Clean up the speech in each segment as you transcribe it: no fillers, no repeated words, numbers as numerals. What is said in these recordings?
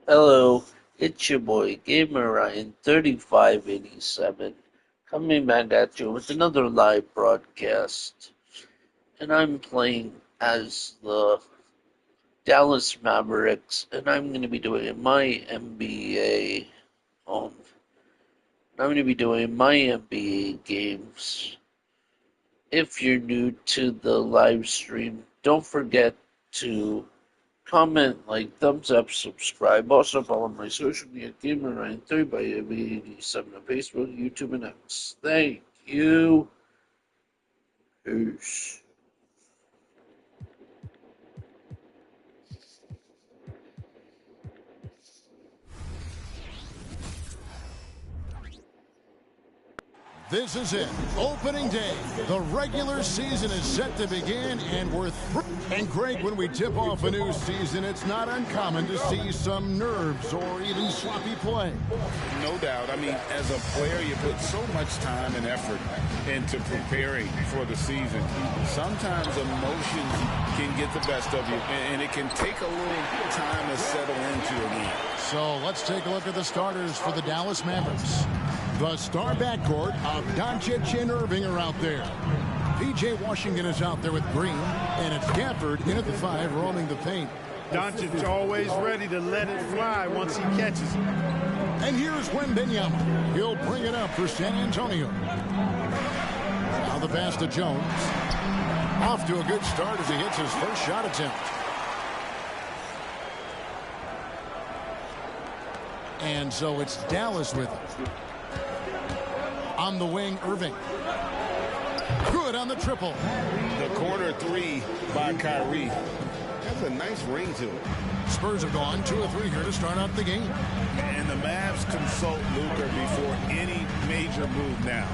Hello, it's your boy Gamer Ryan 3587 coming back at you with another live broadcast. And I'm playing as the Dallas Mavericks, and I'm going to be doing my NBA. Um, I'm going to be doing my NBA games. If you're new to the live stream, don't forget to comment, like, thumbs up, subscribe. Also follow my social media, Gamer Ryan 3 by 87 on Facebook, YouTube, and X. Thank you. Peace. This is it. Opening day. The regular season is set to begin, and we're And Greg, when we tip off a new season, it's not uncommon to see some nerves or even sloppy play. No doubt. I mean, as a player, you put so much time and effort into preparing for the season. Sometimes emotions can get the best of you, and it can take a little time to settle into a game. So let's take a look at the starters for the Dallas Mavericks. The star backcourt of Doncic and Irving are out there. P.J. Washington is out there with Green, and it's Gafford in at the 5 roaming the paint. Doncic always ready to let it fly once he catches it. And here's Wembanyama. He'll bring it up for San Antonio. Now the pass to Jones. Off to a good start as he hits his first shot attempt. And so it's Dallas with it. On the wing, Irving. Good on the triple. The corner 3 by Kyrie. That's a nice ring to it. Spurs have gone 2 of 3 here to start out the game. And the Mavs consult Luka before any major move now.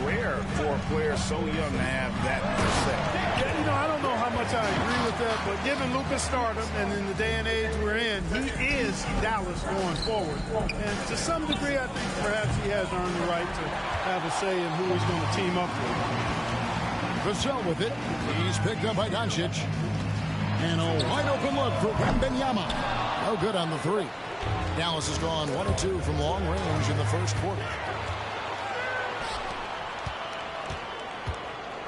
Rare for a player so young to have that percent. Yeah, you know, I don't know how much I agree with that, but given Luka's stardom and in the day and age we're in, he is Dallas going forward. And to some degree, I think perhaps he has earned the right to have a say in who he's going to team up with. Vassell with it. He's picked up by Doncic. And a wide open look for Wembanyama. No good on the 3. Dallas has gone 1 of 2 from long range in the first quarter.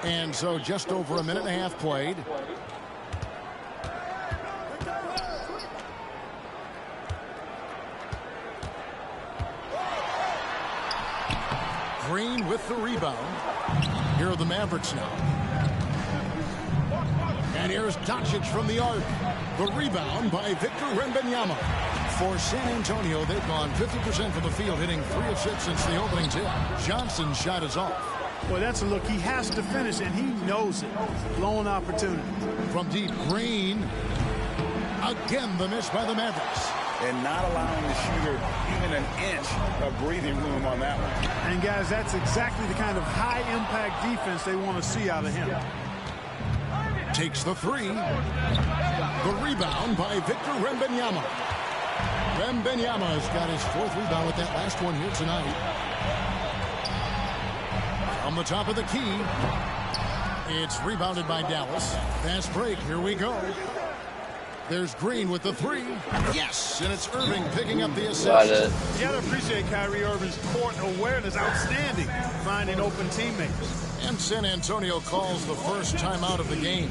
And so just over a minute and a half played. Green with the rebound. Here are the Mavericks now. And here's Doncic from the arc. The rebound by Victor Wembanyama. For San Antonio, they've gone 50% from the field, hitting 3 of 6 since the opening tip. Johnson's shot is off. Well, that's a look. He has to finish, and he knows it. Blown opportunity. From deep, Green. Again, the miss by the Mavericks. And not allowing the shooter even an inch of breathing room on that one. And, guys, that's exactly the kind of high-impact defense they want to see out of him. Takes the 3. The rebound by Victor Wembanyama. Wembanyama has got his 4th rebound with that last one here tonight. From the top of the key. It's rebounded by Dallas. Fast break. Here we go. There's Green with the 3. Yes, and it's Irving picking up the assist. You got to appreciate Kyrie Irving's court awareness. Outstanding. Finding open teammates. And San Antonio calls the first timeout of the game.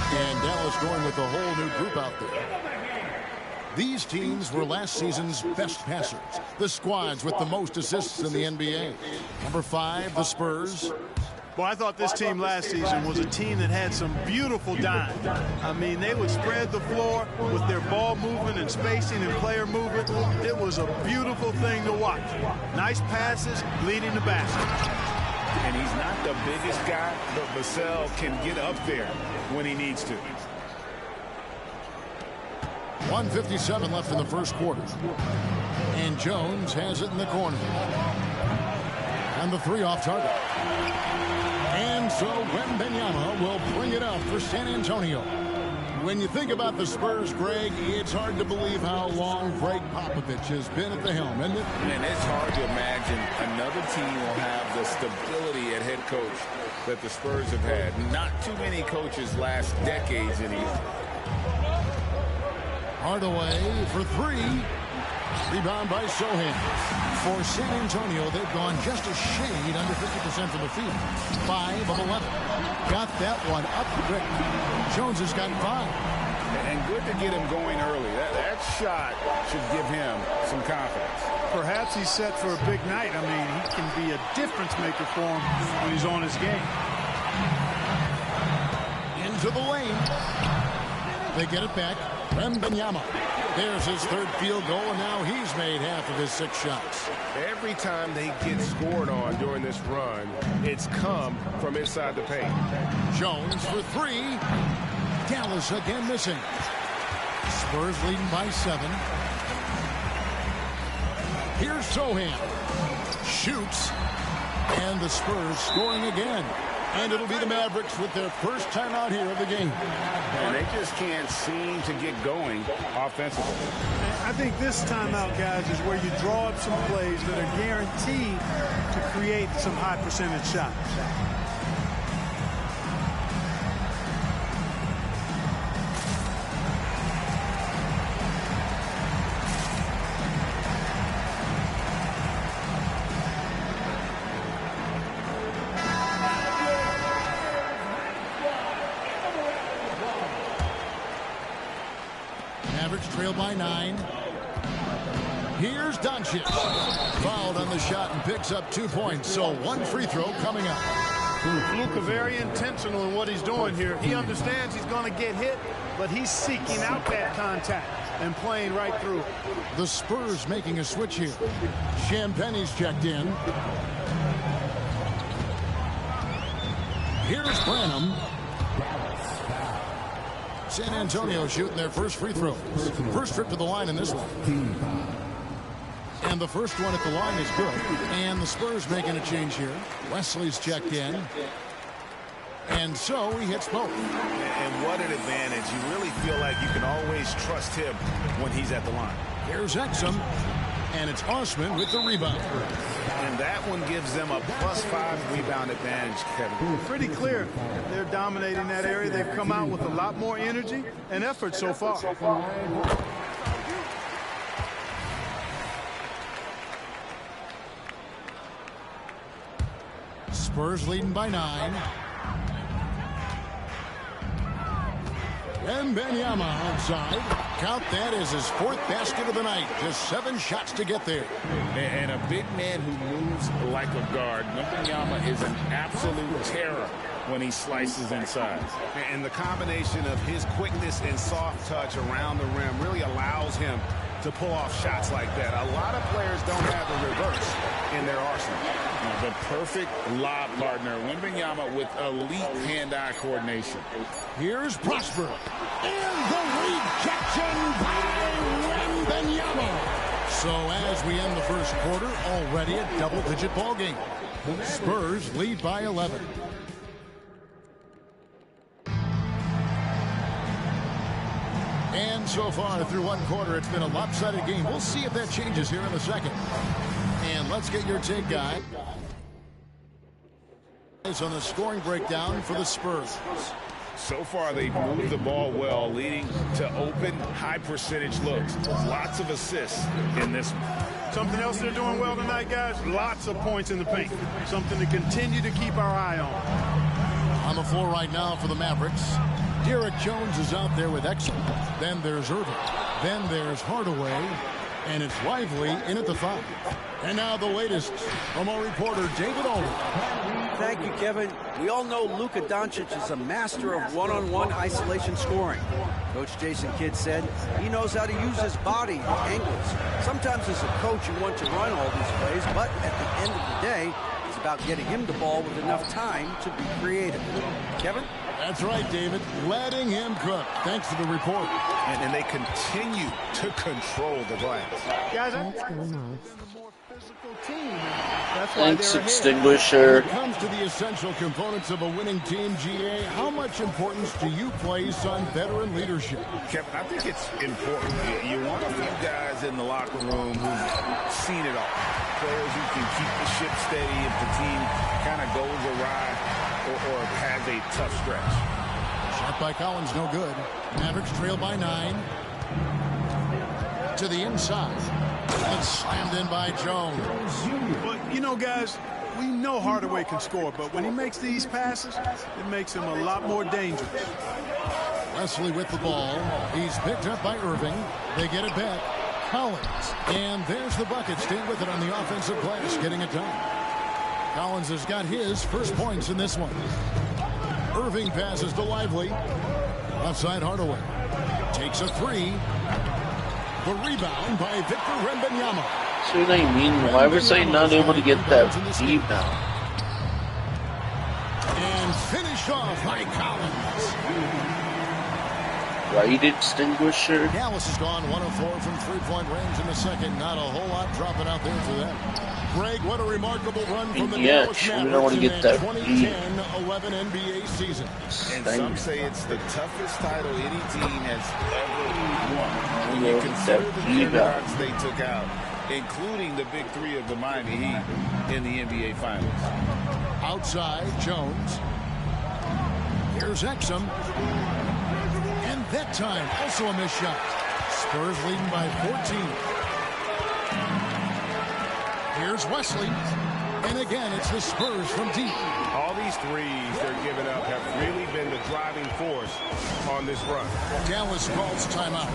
And Dallas going with a whole new group out there. These teams were last season's best passers. The squads with the most assists in the NBA. Number 5, the Spurs. Well, I thought this team last season was a team that had some beautiful dimes. I mean, they would spread the floor with their ball movement and spacing and player movement. It was a beautiful thing to watch. Nice passes leading the basket. And he's not the biggest guy, but Vassell can get up there when he needs to. 1:57 left in the first quarter. And Jones has it in the corner. And the three off target. And so Wembanyama will bring it up for San Antonio. When you think about the Spurs, Greg, it's hard to believe how long Greg Popovich has been at the helm, isn't it? And it's hard to imagine another team will have the stability at head coach that the Spurs have had. Not too many coaches last decades anymore. Hardaway for three. Rebound by Sohan. For San Antonio, they've gone just a shade under 50% from the field. 5 of 11. Got that one up quick. Jones has got 5. And good to get him going early. That shot should give him some confidence. Perhaps he's set for a big night. I mean, he can be a difference maker for him when he's on his game. Into the lane. They get it back. Wembanyama. There's his third field goal, and now he's made half of his 6 shots. Every time they get scored on during this run, it's come from inside the paint. Jones for 3. Dallas again missing. Spurs leading by 7. Here's Sohan. Shoots. And the Spurs scoring again. And it'll be the Mavericks with their first time out here of the game. And they just can't seem to get going offensively. I think this timeout, guys, is where you draw up some plays that are guaranteed to create some high percentage shots. Mavericks trail by 9. Here's Doncic. Fouled on the shot and picks up 2 points. So 1 free throw coming up. Luka very intentional in what he's doing here. He understands he's going to get hit, but he's seeking out that contact and playing right through. The Spurs making a switch here. Champagne's checked in. Here's Branham. San Antonio shooting their first free throw. First trip to the line in this one. And the first one at the line is good. And the Spurs making a change here. Wesley's checked in. And so he hits both. And what an advantage. You really feel like you can always trust him when he's at the line. Here's Exum. And it's Osman with the rebound. And that one gives them a +5 rebound advantage, Kevin. Pretty clear. They're dominating that area. They've come out with a lot more energy and effort so far. Spurs leading by 9. Wembanyama outside. Count that as his 4th basket of the night. Just 7 shots to get there. And a big man who moves like a guard. Wembanyama is an absolute terror when he slices inside. And the combination of his quickness and soft touch around the rim really allows him to pull off shots like that. A lot of players don't have the reverse in their arsenal. The perfect lob partner. Wembanyama with elite hand-eye coordination. Here's Prosper. And the rejection by Wembanyama. So as we end the first quarter, already a double-digit ball game. Spurs lead by 11. And so far through one quarter, it's been a lopsided game. We'll see if that changes here in the second. And let's get your take, guy. On the scoring breakdown for the Spurs. So far, they've moved the ball well, leading to open, high-percentage looks. Lots of assists in this one. Something else they're doing well tonight, guys, lots of points in the paint. Something to continue to keep our eye on. On the floor right now for the Mavericks, Derek Jones is out there with Exum. Then there's Irving. Then there's Hardaway. And it's Lively in at the 5. And now the latest from our reporter, David Aldridge. Thank you, Kevin. We all know Luka Doncic is a master of one-on-one isolation scoring. Coach Jason Kidd said he knows how to use his body and angles. Sometimes as a coach you want to run all these plays, but at the end of the day, it's about getting him the ball with enough time to be creative. Kevin? That's right, David. Letting him cook. Thanks for the report. And they continue to control the glass. Guys, What's going on? Thanks, Extinguisher. When it comes to the essential components of a winning team, GA, how much importance do you place on veteran leadership? Kevin, I think it's important. You want a few guys in the locker room who've seen it all. Players who can keep the ship steady if the team kind of goes awry or has a tough stretch. Shot by Collins, no good. Mavericks trail by 9. To the inside. And slammed in by Jones. But, you know, guys, we know Hardaway can score, but when he makes these passes, it makes him a lot more dangerous. Wesley with the ball. He's picked up by Irving. They get it back. Collins. And there's the bucket. Stay with it on the offensive glass, getting it done. Collins has got his first points in this one. Irving passes to Lively. Outside Hardaway. Takes a 3. The rebound by Victor Wembanyama. See what I mean? Why was I not able to get that rebound? And finish off by Collins. Right, Extinguisher? Dallas has gone 1 of 4 from three-point range in the second. Not a whole lot dropping out there for them. Greg, what a remarkable run from the Dallas we Mavericks don't want to get in that 2010-11 NBA season. And some say it's the toughest title any team has ever won. When you consider the turnovers they took out, including the big 3 of the Miami Heat in the NBA Finals. Outside, Jones. Here's Exum. And that time, also a missed shot. Spurs leading by 14. Here's Wesley. And again, it's the Spurs from deep. All these threes they're giving up have really been the driving force on this run. Dallas calls timeout.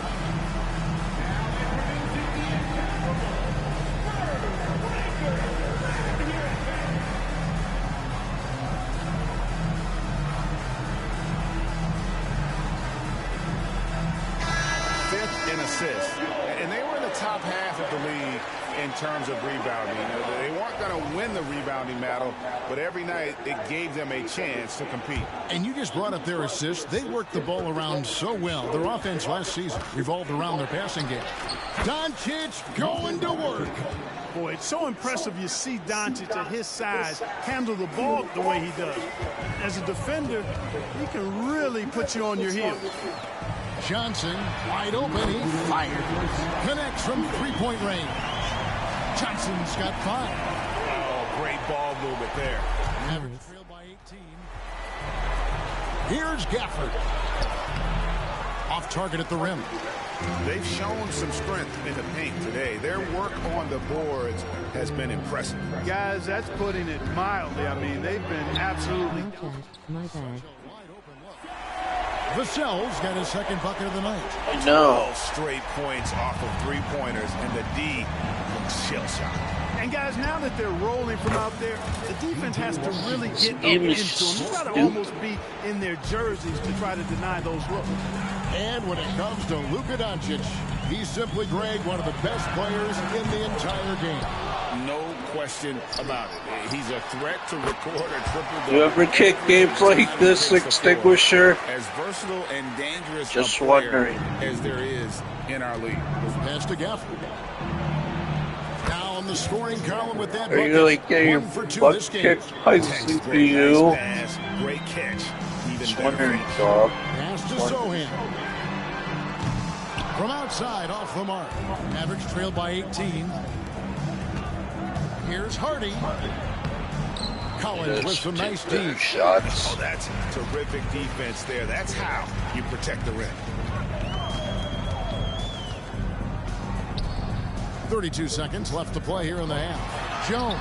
Fifth in assists. And they were in the top half of the league in terms of rebounding. They weren't going to win the rebounding battle, but every night it gave them a chance to compete. And you just brought up their assists. They worked the ball around so well. Their offense last season revolved around their passing game. Doncic going to work. Boy, it's so impressive you see Doncic at his size handle the ball the way he does. As a defender, he can really put you on your heels. Johnson, wide open, he fires. Connects from three-point range. Johnson's got 5. Oh, great ball movement there. Mavericks trail by 18. Here's Gafford. Off target at the rim. They've shown some strength in the paint today. Their work on the boards has been impressive. Guys, that's putting it mildly. I mean, they've been absolutely... My bad. Vassell's got his second bucket of the night. I know. 12 straight points off of three-pointers, and the D looks shell-shocked. And guys, now that they're rolling from out there, the defense has to really get up game into is them. You got to stupid. almost be in their jerseys to try to deny those looks. And when it comes to Luka Doncic, he's simply, Greg, one of the best players in the entire game. No question about it. He's a threat to record a triple-double. You ever kick games like this, Extinguisher? As versatile and dangerous Just a player wondering. as there is in our league. Pass to Gafford. Now on the scoring column with that Are bucket. you really getting your 1 for 2 butt this game. kicked by CPU? Nice pass, great catch. Even Just better wondering, finish. dog. Pass to Sohan. From outside, off the mark. Mavericks trailed by 18. Here's Hardy. Collins with some nice Better D. shots. Oh, that's terrific defense there. That's how you protect the rim. 32 seconds left to play here in the half. Jones.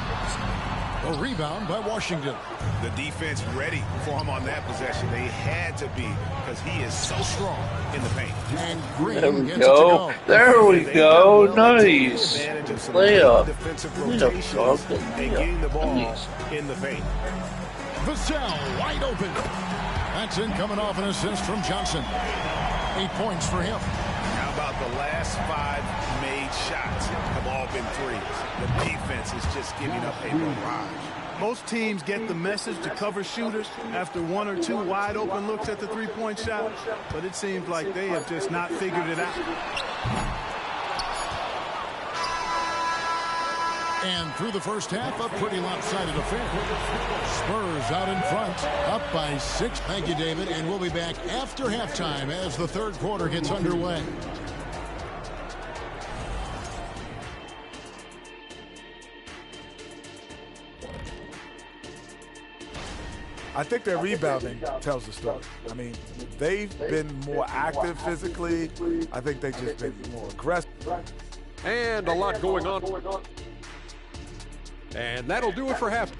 A rebound by Washington. The defense ready for him on that possession. They had to be because he is so strong in the paint. And Green There we gets it to go. go. There we They've go. done well to take Nice. advantage of some Layup. defensive Layup, rotations dog. and Layup. getting the ball Nice. in the paint. Vassell wide open. That's in coming off an assist from Johnson. 8 points for him. How about the last 5 made shots have all been threes? The defense is just giving up a barrage. Most teams get the message to cover shooters after one or two wide open looks at the three-point shot, but it seems like they have just not figured it out. And through the first half, a pretty lopsided affair. Spurs out in front, up by 6. Thank you, David. And we'll be back after halftime as the third quarter gets underway. I think their rebounding tells the story. I mean, they've been more active physically. I think they've just been more aggressive. And a lot going on. And that'll do it for half.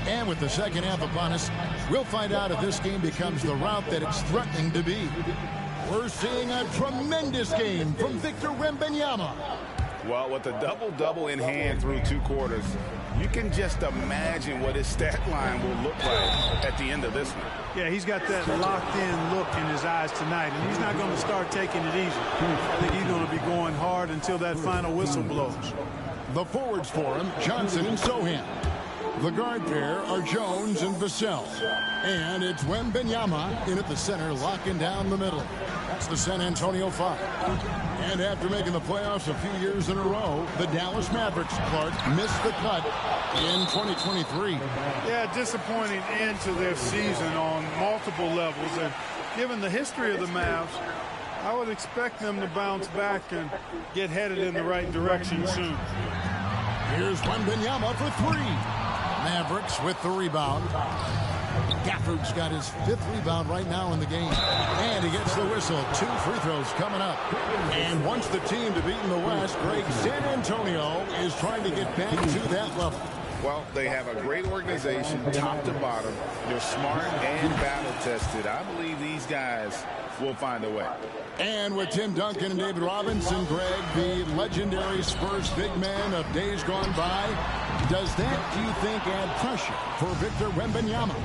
And with the second half upon us, we'll find out if this game becomes the route that it's threatening to be. We're seeing a tremendous game from Victor Wembanyama. Well, with a double-double in hand through 2 quarters, you can just imagine what his stat line will look like at the end of this one. Yeah, he's got that locked-in look in his eyes tonight, and he's not going to start taking it easy. I think he's going to be going hard until that final whistle blows. The forwards for him, Johnson and Sohan. The guard pair are Jones and Vassell. And it's Wembanyama in at the center, locking down the middle. That's the San Antonio 5. And after making the playoffs a few years in a row, the Dallas Mavericks, Clark, missed the cut in 2023. Yeah, disappointing end to their season on multiple levels. And given the history of the Mavs, I would expect them to bounce back and get headed in the right direction soon. Here's Wembanyama for 3. Mavericks with the rebound. Gafford's got his 5th rebound right now in the game. And he gets the whistle. 2 free throws coming up. And wants the team to beat in the West, Greg, San Antonio is trying to get back to that level. Well, they have a great organization, top to bottom. They're smart and battle-tested. I believe these guys will find a way. And with Tim Duncan and David Robinson, Greg, the legendary Spurs big man of days gone by, does that, do you think, add pressure for Victor Wembanyama?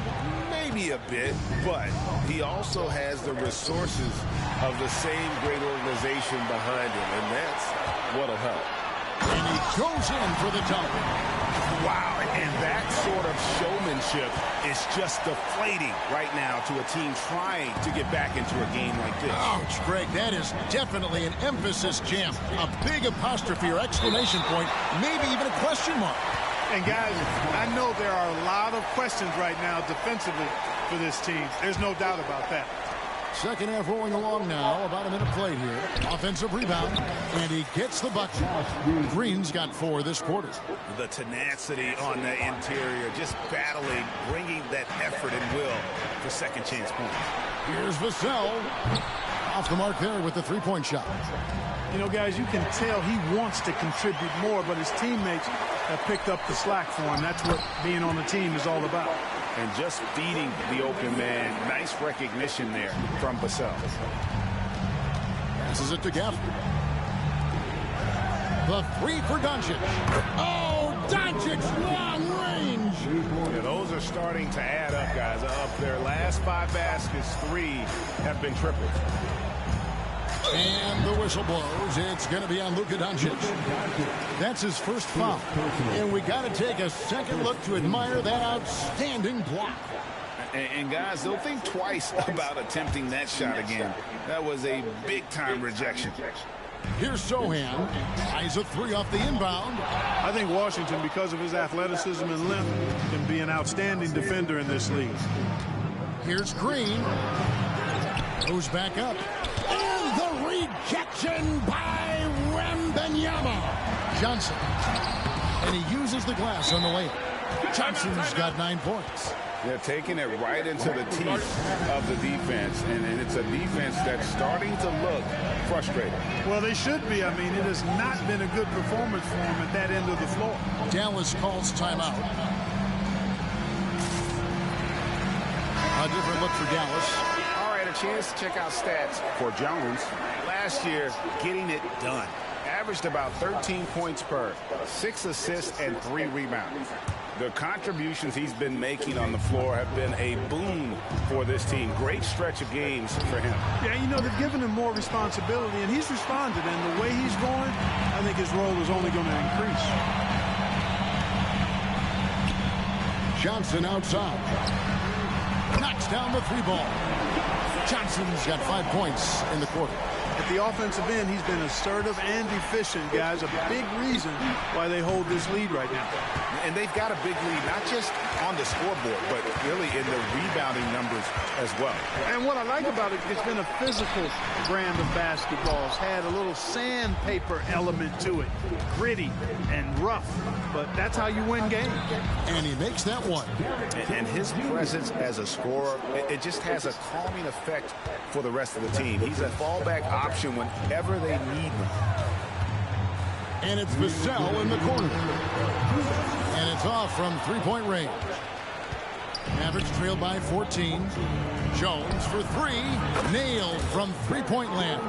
Maybe a bit, but he also has the resources of the same great organization behind him, and that's what'll help. And he goes in for the dunk. Wow, and that sort of showmanship is just deflating right now to a team trying to get back into a game like this. Ouch, Greg, that is definitely an emphasis jam. A big apostrophe or exclamation point, maybe even a question mark. And guys, I know there are a lot of questions right now defensively for this team. There's no doubt about that. Second half rolling along now. About a minute played here. Offensive rebound. And he gets the bucket. Green's got 4 this quarter. The tenacity on the interior, just battling, bringing that effort and will for second chance points. Here's Vassell. Off the mark there with the 3-point shot. You know, guys, you can tell he wants to contribute more, but his teammates have picked up the slack for him. That's what being on the team is all about. And just feeding the open man. Nice recognition there from Vassell. Passes it to Gafford. The 3 for Doncic. Oh, Doncic, long range. Yeah, those are starting to add up, guys. Of their last 5 baskets, 3 have been triples. And the whistle blows. It's going to be on Luka Doncic. That's his first foul. And we got to take a second look to admire that outstanding block. And guys, they'll think twice about attempting that shot again. That was a big-time rejection. Here's Sohan. Eyes a 3 off the inbound. I think Washington, because of his athleticism and length, can be an outstanding defender in this league. Here's Green. Goes back up. And the rejection by Wembanyama. Johnson. And he uses the glass on the layup. Johnson's got 9 points. They're taking it right into the teeth of the defense, and it's a defense that's starting to look frustrated. Well, they should be. I mean, it has not been a good performance for them at that end of the floor. Dallas calls timeout. A different look for Dallas. All right, a chance to check out stats for Jones. Last year, getting it done. Averaged about 13 points per, 6 assists, and 3 rebounds. The contributions he's been making on the floor have been a boon for this team. Great stretch of games for him. Yeah, you know, they've given him more responsibility, and he's responded. And the way he's going, I think his role is only going to increase. Johnson outside. Knocks down the three ball. Johnson's got 5 points in the quarter. At the offensive end, he's been assertive and efficient, guys. A big reason why they hold this lead right now. And they've got a big lead, not just on the scoreboard, but really in the rebounding numbers as well. And what I like about it, it's been a physical brand of basketball. It's had a little sandpaper element to it. Gritty and rough, but that's how you win games. And he makes that one. And his presence as a scorer, it just has a calming effect for the rest of the team. He's a fallback option whenever they need him. And it's Vassell in the corner. And it's off from three-point range. Mavericks trail by 14. Jones for three. Nailed from three-point land.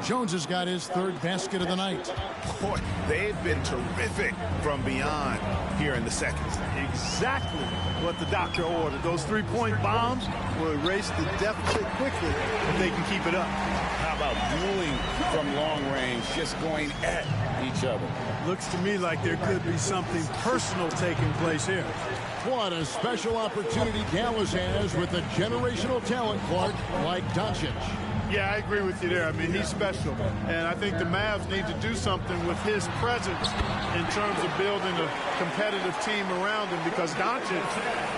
Jones has got his third basket of the night. Boy, they've been terrific from beyond here in the second. Exactly what the doctor ordered. Those three-point bombs will erase the deficit quickly if they can keep it up. How about dueling from long range, just going at each other? Looks to me like there could be something personal taking place here. What a special opportunity Dallas has with a generational talent, Clark, like Doncic. Yeah, I agree with you there. I mean, he's special. And I think the Mavs need to do something with his presence in terms of building a competitive team around him, because Doncic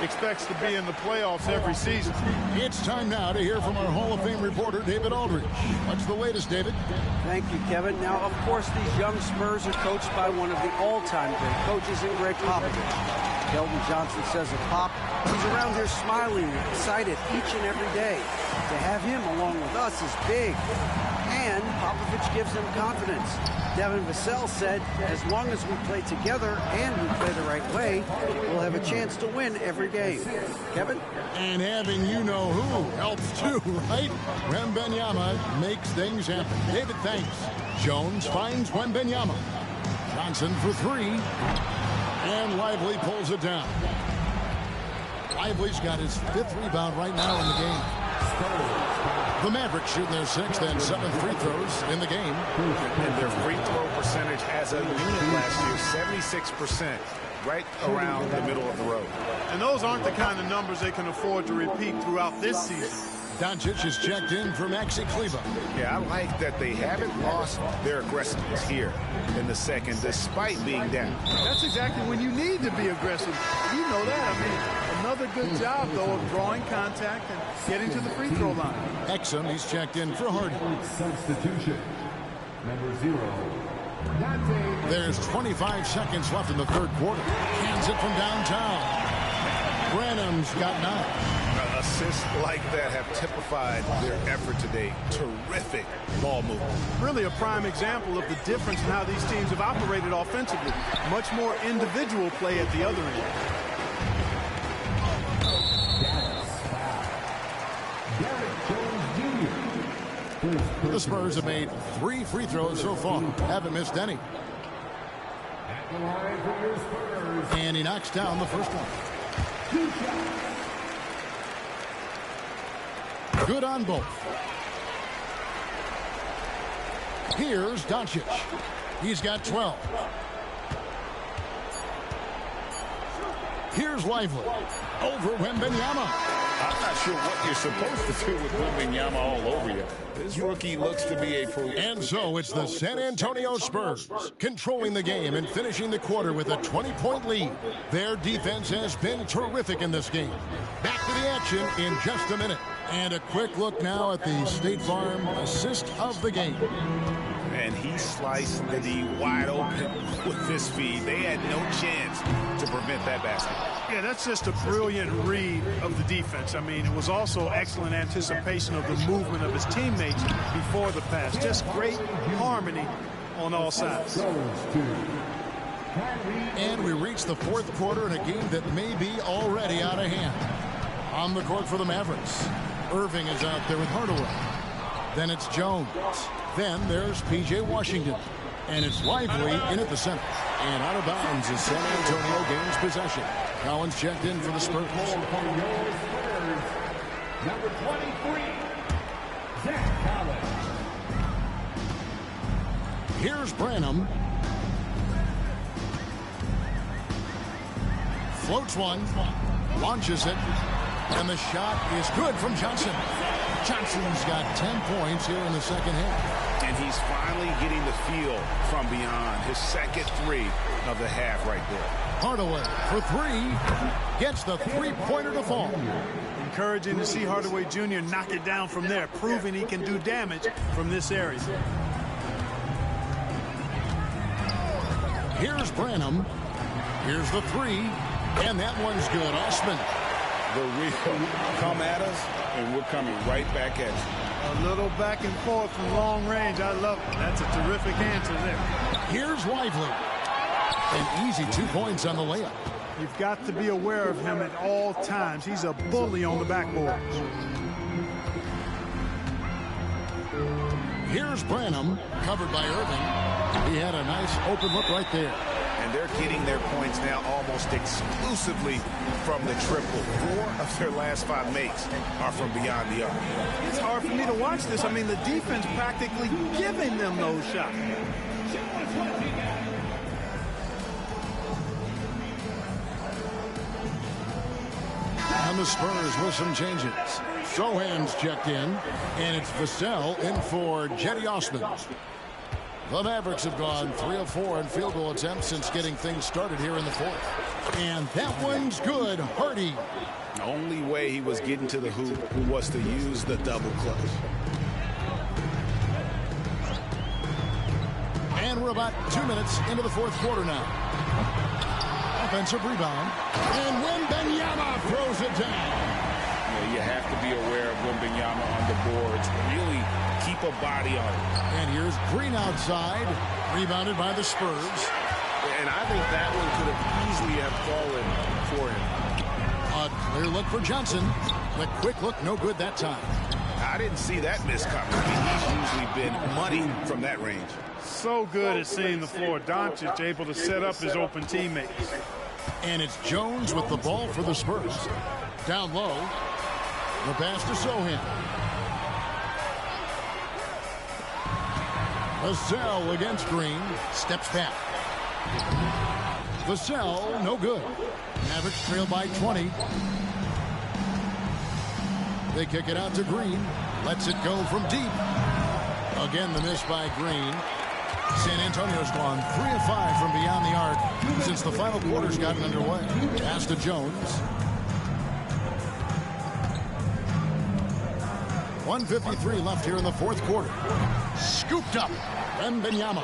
expects to be in the playoffs every season. It's time now to hear from our Hall of Fame reporter, David Aldridge. What's the latest, David? Thank you, Kevin. Now, of course, these young Spurs are coached by one of the all-time great coaches in Greg Popovich. Keldon Johnson says of Pop, he's around here smiling and excited each and every day. To have him along with us is big, and Popovich gives them confidence. Devin Vassell said, as long as we play together and we play the right way, we'll have a chance to win every game. Kevin? And having you-know-who helps too, right? Wembanyama makes things happen. David, thanks. Jones finds Wembanyama. Johnson for three. And Lively pulls it down. Lively's got his 5th rebound right now in the game. The Mavericks shooting their 6th and 7th free throws in the game. And their free throw percentage as a unit last year, 76%, right around the middle of the road. And those aren't the kind of numbers they can afford to repeat throughout this season. Doncic is checked in for Maxi Kleber. Yeah, I like that they haven't lost their aggressiveness here in the second, despite being down. That's exactly when you need to be aggressive. You know that. I mean, another good job, though, of drawing contact and getting to the free throw line. Exum, he's checked in for Harden. Substitution. Number 0. There's 25 seconds left in the third quarter. Hands it from downtown. Branham's got 9. Assists like that have typified their effort today. Terrific ball movement. Really a prime example of the difference in how these teams have operated offensively. Much more individual play at the other end. The Spurs have made 3 free throws so far. Haven't missed any. And he knocks down the first one. Good on both. Here's Doncic. He's got 12. Here's Lively. Over Wembanyama. I'm not sure what you're supposed to do with Wembanyama all over you. This rookie looks to be a pro. And so it's the San Antonio Spurs controlling the game and finishing the quarter with a 20-point lead. Their defense has been terrific in this game. Back to the action in just a minute. And a quick look now at the State Farm assist of the game. And he sliced the D wide open with this feed. They had no chance to prevent that basket. Yeah, that's just a brilliant read of the defense. I mean, it was also excellent anticipation of the movement of his teammates before the pass. Just great harmony on all sides. And we reach the fourth quarter in a game that may be already out of hand. On the court for the Mavericks, Irving is out there with Hardaway. Then it's Jones. Then there's P.J. Washington. And it's Lively in at the center. And out of bounds as San Antonio gains possession. Collins checked in for the Spurs. Number 23, Zach Collins. Here's Branham. Floats one. Launches it. And the shot is good from Johnson. Johnson's got 10 points here in the second half. And he's finally getting the feel from beyond. His second three of the half right there. Hardaway for three. Gets the three-pointer to fall. Encouraging to see Hardaway Jr. knock it down from there, proving he can do damage from this area. Here's Branham. Here's the three. And that one's good. Osman. The real come at us, and we're coming right back at you. A little back and forth from long range. I love it. That's a terrific answer there. Here's Lively. An easy 2 points on the layup. You've got to be aware of him at all times. He's a bully on the backboard. Here's Branham, covered by Irving. He had a nice open look right there. And they're getting their points now almost exclusively from the triple. 4 of their last 5 makes are from beyond the arc. It's hard for me to watch this. I mean, the defense practically giving them those shots. And the Spurs with some changes. Sohan's checked in, and it's Vassell in for Jetty Osman. The Mavericks have gone 3 of 4 in field goal attempts since getting things started here in the fourth. And that one's good. Hardy. The only way he was getting to the hoop was to use the double clutch. And we're about 2 minutes into the fourth quarter now. Offensive rebound. And Wembanyama throws it down. You have to be aware of Wembanyama on the boards. Really keep a body on it. And here's Green outside. Rebounded by the Spurs. And I think that one could have easily have fallen for him. A clear look for Johnson. The quick look, no good that time. I didn't see that miss coming. I mean, he's usually been money from that range. So good at seeing the floor. Doncic able to set up his open teammates. And it's Jones with the ball for the Spurs. Down low. The pass to Sohan. Vassell against Green. Steps back. Vassell, no good. Mavericks trail by 20. They kick it out to Green. Lets it go from deep. Again, the miss by Green. San Antonio's gone 3 of 5 from beyond the arc since the final quarter's gotten underway. Pass to Jones. 1:53 left here in the fourth quarter. Scooped up. Wembanyama.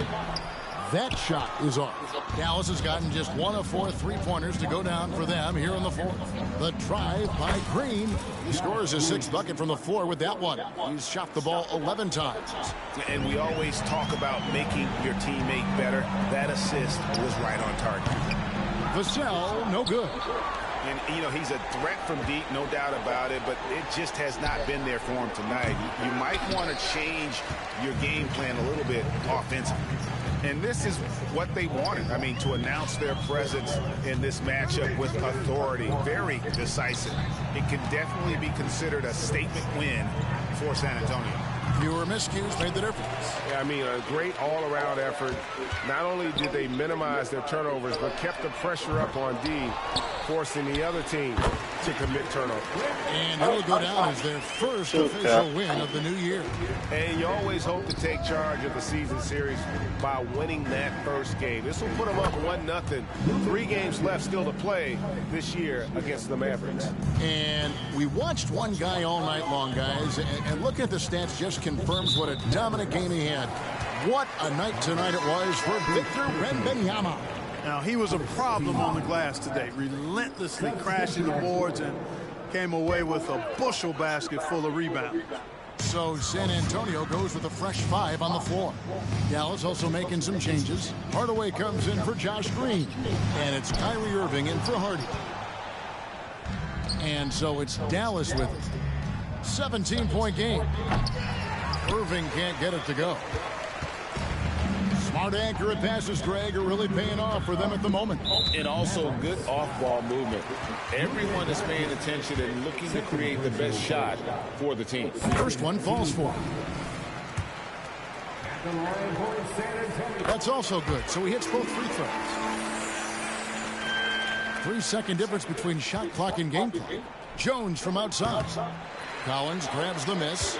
That shot is off. Dallas has gotten just 1 of 4 three-pointers to go down for them here in the fourth. The drive by Green. He scores his 6th bucket from the floor with that one. He's shot the ball 11 times. And we always talk about making your teammate better. That assist was right on target. Vassell, no good. And, you know, he's a threat from deep, no doubt about it, but it just has not been there for him tonight. You might want to change your game plan a little bit offensively. And this is what they wanted. I mean, to announce their presence in this matchup with authority, very decisive. It can definitely be considered a statement win for San Antonio. Fewer miscues made the difference. Yeah, I mean, a great all-around effort. Not only did they minimize their turnovers, but kept the pressure up on D, forcing the other team to commit turnovers. And it'll go down as their first official win of the new year. And you always hope to take charge of the season series by winning that first game. This will put them up 1-0. 3 games left still to play this year against the Mavericks. And we watched one guy all night long, guys, and looking at the stats just confirms what a dominant game he had. What a night tonight it was for Victor Wembanyama. Now, he was a problem on the glass today, relentlessly crashing the boards and came away with a bushel basket full of rebounds. So San Antonio goes with a fresh 5 on the floor. Dallas also making some changes. Hardaway comes in for Josh Green. And it's Kyrie Irving in for Hardy. And so it's Dallas with it. 17-point game. Irving can't get it to go. Smart, accurate passes, Greg, are really paying off for them at the moment. And also good off-ball movement. Everyone is paying attention and looking to create the best shot for the team. First one falls for him. That's also good, so he hits both free throws. 3-second difference between shot clock and game clock. Jones from outside. Collins grabs the miss.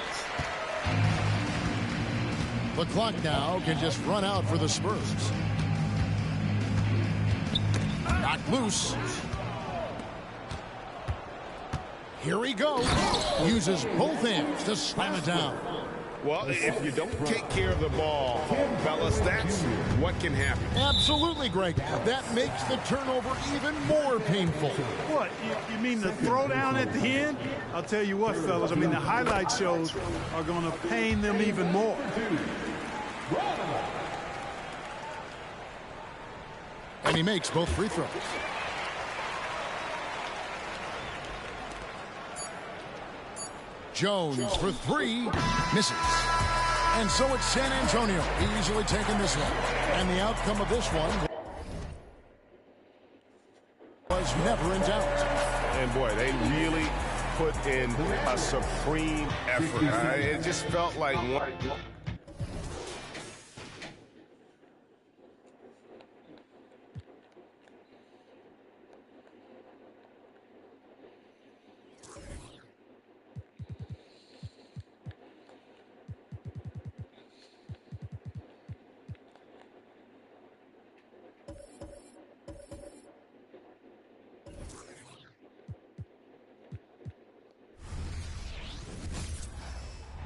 The clock now can just run out for the Spurs. Knocked loose. Here he goes. Uses both hands to slam it down. Well, if you don't take care of the ball, fellas, that's what can happen. Absolutely, Greg. That makes the turnover even more painful. What, you mean the throwdown at the end? I'll tell you what, fellas, I mean, the highlight shows are going to pain them even more. And he makes both free throws. Jones for three, misses. And so it's San Antonio easily taking this one. And the outcome of this one was never in doubt. And boy, they really put in a supreme effort. It just felt like one.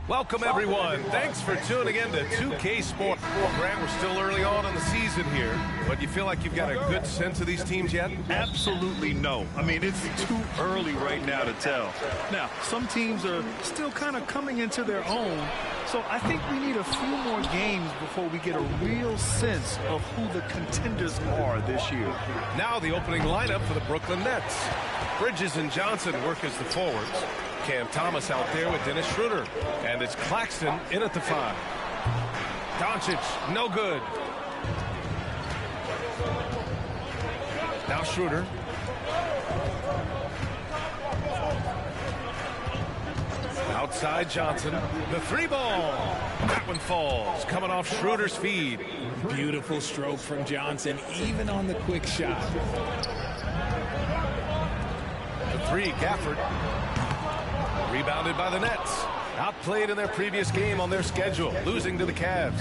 Welcome, everyone. Thanks for tuning in to 2K Sports. Grant, we're still early on in the season here, but you feel like you've got a good sense of these teams yet? Absolutely no. I mean, it's too early right now to tell. Now, some teams are still kind of coming into their own, so I think we need a few more games before we get a real sense of who the contenders are this year. Now the opening lineup for the Brooklyn Nets. Bridges and Johnson work as the forwards. Cam Thomas out there with Dennis Schroeder. And it's Claxton in at the 5. Doncic, no good. Now Schroeder. Outside Johnson. The 3-ball. That one falls. Coming off Schroeder's feed. Beautiful stroke from Johnson, even on the quick shot. The 3, Gafford. Rebounded by the Nets. Outplayed in their previous game on their schedule, losing to the Cavs.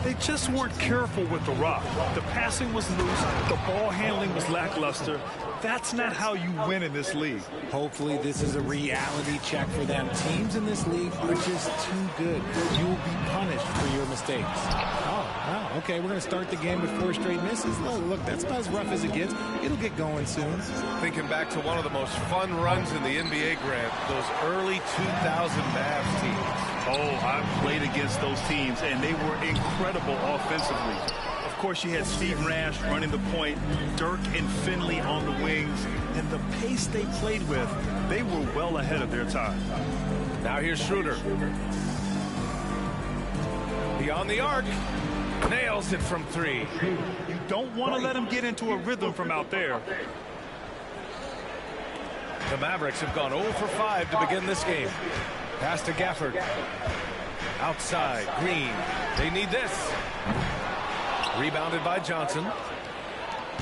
They just weren't careful with the rock. The passing was loose. The ball handling was lackluster. That's not how you win in this league. Hopefully this is a reality check for them. Teams in this league are just too good. You will be punished for your mistakes. Oh, wow. Okay, we're going to start the game with 4 straight misses. Look, that's about as rough as it gets. It'll get going soon. Thinking back to one of the most fun runs in the NBA, Grant, those early 2000 Mavs teams. Oh, I've played against those teams, and they were incredible offensively. Of course, you had Steve Nash running the point, Dirk and Finley on the wings, and the pace they played with, they were well ahead of their time. Now here's Schroeder. Beyond the arc. Nails it from 3. You don't want to let him get into a rhythm from out there. The Mavericks have gone 0 for 5 to begin this game. Pass to Gafford. Outside, Green. They need this. Rebounded by Johnson.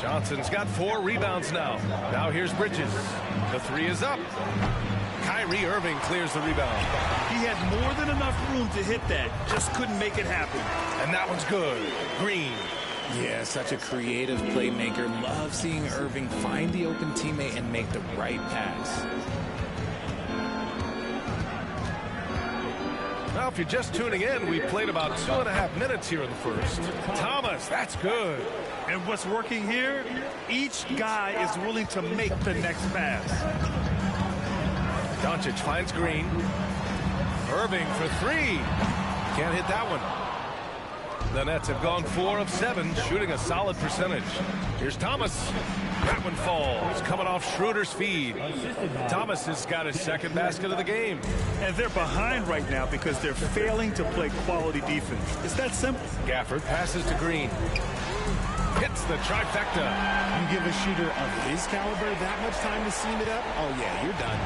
Johnson's got 4 rebounds now. Now here's Bridges. The 3 is up. Kyrie Irving clears the rebound. He had more than enough room to hit that. Just couldn't make it happen. And that one's good. Green. Yeah, such a creative playmaker. Love seeing Irving find the open teammate and make the right pass. Now, if you're just tuning in, we played about 2.5 minutes here in the first. Thomas, that's good. And what's working here, each guy is willing to make the next pass. Doncic finds Green. Irving for 3. Can't hit that one. The Nets have gone 4 of 7, shooting a solid percentage. Here's Thomas. That one falls, coming off Schroeder's feed. Thomas has got his second basket of the game. And they're behind right now because they're failing to play quality defense. It's that simple. Gafford passes to Green. Hits the trifecta. You give a shooter of his caliber that much time to seam it up, oh yeah, you're done.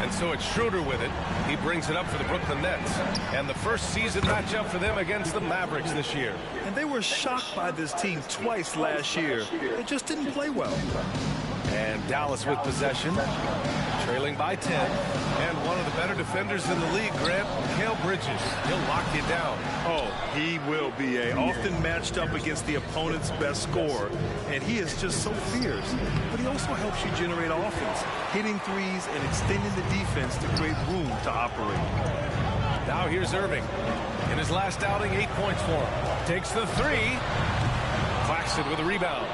And so it's Schroeder with it. He brings it up for the Brooklyn Nets. And the first season matchup for them against the Mavericks this year. And they were shocked by this team twice last year. They just didn't play well. And Dallas with possession, trailing by 10. And one of the better defenders in the league, Grant, Mikal Bridges. He'll lock you down. Oh, he will be often matched up against the opponent's best scorer. And he is just so fierce. But he also helps you generate offense, hitting threes and extending the defense to create room to operate. Now here's Irving. In his last outing, 8 points for him. Takes the three. Claxton with a rebound.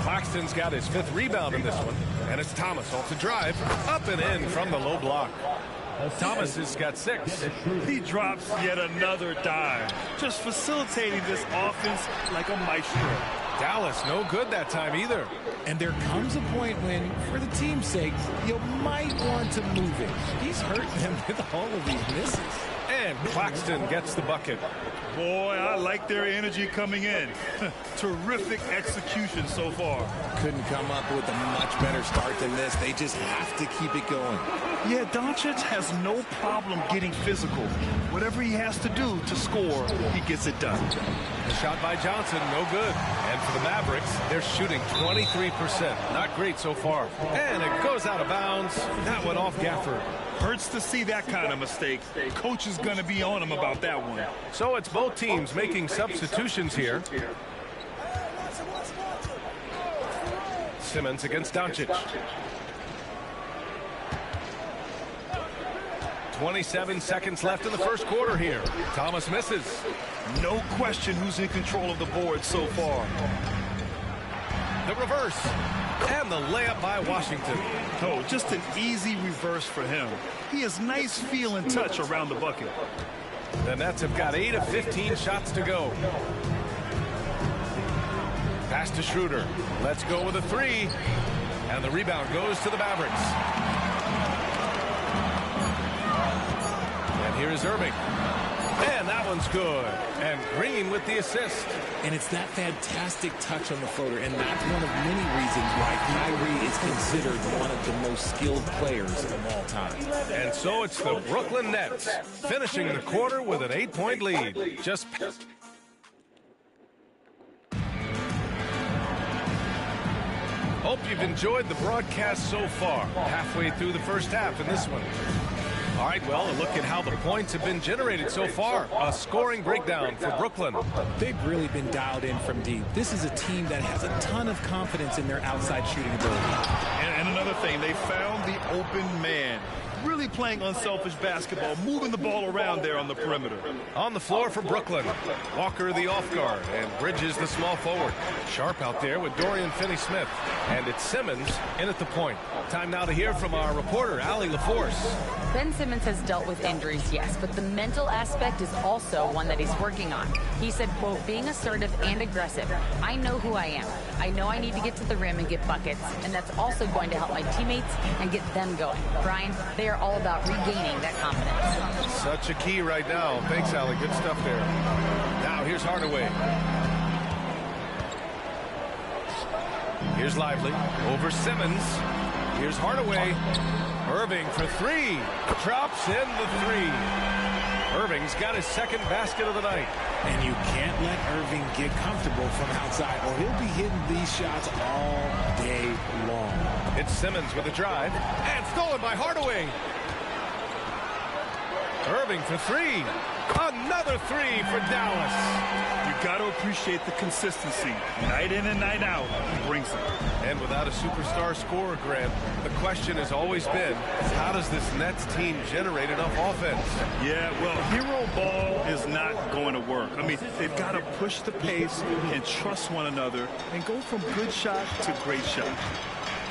Claxton's got his 5th rebound in this one. And it's Thomas off the drive. Up and in from the low block. Thomas has got 6. He drops yet another dime. Just facilitating this offense like a maestro. Dallas no good that time either. And there comes a point when, for the team's sake, you might want to move it. He's hurting them with all of these misses. And Claxton gets the bucket. Boy, I like their energy coming in. Terrific execution so far. Couldn't come up with a much better start than this. They just have to keep it going. Yeah, Doncic has no problem getting physical. Whatever he has to do to score, he gets it done. The shot by Johnson, no good. And for the Mavericks, they're shooting 23%. Not great so far. And it goes out of bounds. That went off Gafford. Hurts to see that kind of mistake. Coach is going to be on him about that one. So it's both teams making substitutions here. Simmons against Doncic. 27 seconds left in the first quarter here. Thomas misses. No question who's in control of the board so far. The reverse. And the layup by Washington. Oh, just an easy reverse for him. He has nice feel and touch around the bucket. The Nets have got 8 of 15 shots to go. Pass to Schroeder. Let's go with a 3. And the rebound goes to the Mavericks. And here is Irving. And that one's good. And Green with the assist. And it's that fantastic touch on the floater. And that's one of many reasons why Kyrie is considered one of the most skilled players of all time. And so it's the Brooklyn Nets finishing the quarter with an 8-point lead. Just hope you've enjoyed the broadcast so far. Halfway through the first half in this one. All right, well, a look at how the points have been generated so far. A scoring breakdown for Brooklyn. They've really been dialed in from deep. This is a team that has a ton of confidence in their outside shooting ability. And another thing, they found the open man. Really playing unselfish basketball, moving the ball around there on the perimeter. On the floor for Brooklyn. Walker the off guard and Bridges the small forward. Sharp out there with Dorian Finney-Smith. And it's Simmons in at the point. Time now to hear from our reporter, Allie LaForce. Ben Simmons has dealt with injuries, yes, but the mental aspect is also one that he's working on. He said, quote, being assertive and aggressive. I know who I am. I know I need to get to the rim and get buckets, and that's also going to help my teammates and get them going. Brian, they are all about regaining that confidence. Such a key right now. Thanks, Allie. Good stuff there. Now here's Hardaway. Here's Lively over Simmons. Here's Hardaway. Irving for 3. Drops in the 3. Irving's got his second basket of the night. And you can't let Irving get comfortable from outside or he'll be hitting these shots all day long. It's Simmons with a drive. And stolen by Hardaway. Irving for 3. Another 3 for Dallas. You got to appreciate the consistency. Night in and night out, he brings it. And without a superstar scorer, Grant, the question has always been, how does this Nets team generate enough offense? Yeah, well, hero ball is not going to work. I mean, they've got to push the pace and trust one another and go from good shot to great shot.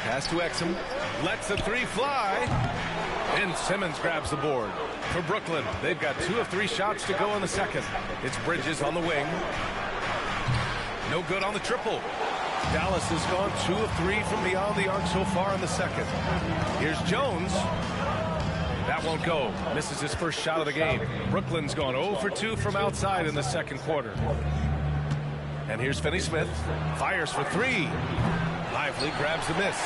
Pass to Exum. Lets the 3 fly. And Simmons grabs the board. for Brooklyn. They've got 2 of 3 shots to go in the second. It's Bridges on the wing. No good on the triple. Dallas has gone 2 of 3 from beyond the arc so far in the second. Here's Jones. That won't go. Misses his first shot of the game. Brooklyn's gone 0 for 2 from outside in the second quarter. And here's Finney-Smith. Fires for 3. Lively grabs the miss.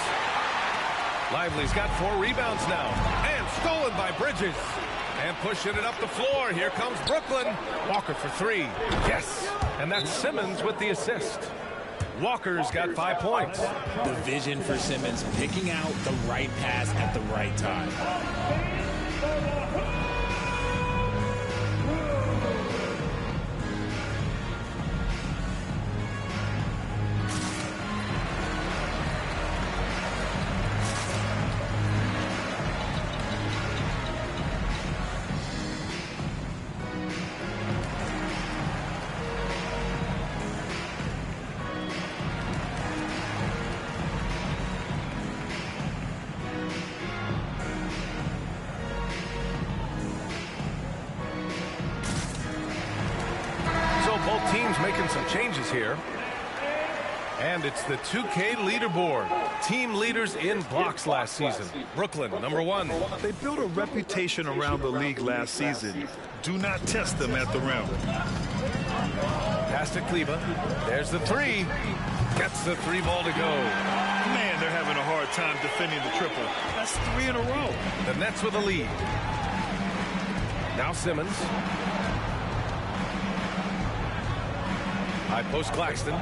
Lively's got 4 rebounds now. And stolen by Bridges. And pushing it up the floor. Here comes Brooklyn. Walker for 3. Yes. And that's Simmons with the assist. Walker's got 5 points. The vision for Simmons, picking out the right pass at the right time. Both teams making some changes here. And it's the 2K leaderboard. Team leaders in blocks last season. Brooklyn, number 1. They built a reputation around the league last season. Do not test them at the rim. Pass to Kleba. There's the 3. Gets the 3 ball to go. Man, they're having a hard time defending the triple. That's 3 in a row. The Nets with a lead. Now Simmons. High post Claxton.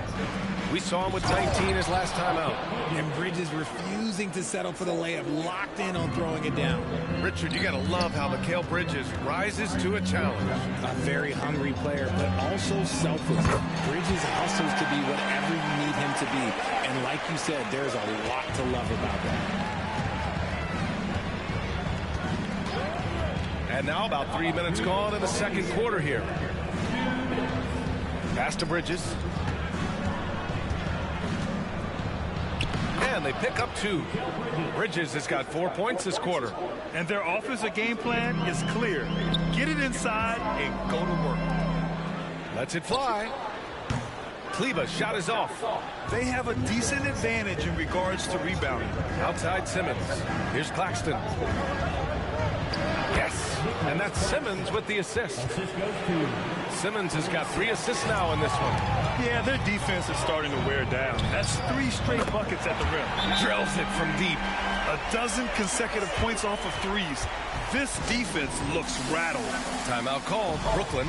We saw him with 19 his last time out. And Bridges refusing to settle for the layup, locked in on throwing it down. Richard, you got to love how Mikal Bridges rises to a challenge. A very hungry player, but also selfless. Bridges hustles to be whatever you need him to be. And like you said, there's a lot to love about that. And now about 3 minutes gone in the second quarter here. Pass to Bridges. And they pick up 2. Bridges has got 4 points this quarter. And their offensive game plan is clear. Get it inside and go to work. Lets it fly. Kleba's shot is off. They have a decent advantage in regards to rebounding. Outside Simmons. Here's Claxton. Yes. And that's Simmons with the assist. Simmons has got 3 assists now in this one. Yeah, their defense is starting to wear down. That's 3 straight buckets at the rim. Drills it from deep. A dozen consecutive points off of 3s. This defense looks rattled. Timeout called. Brooklyn.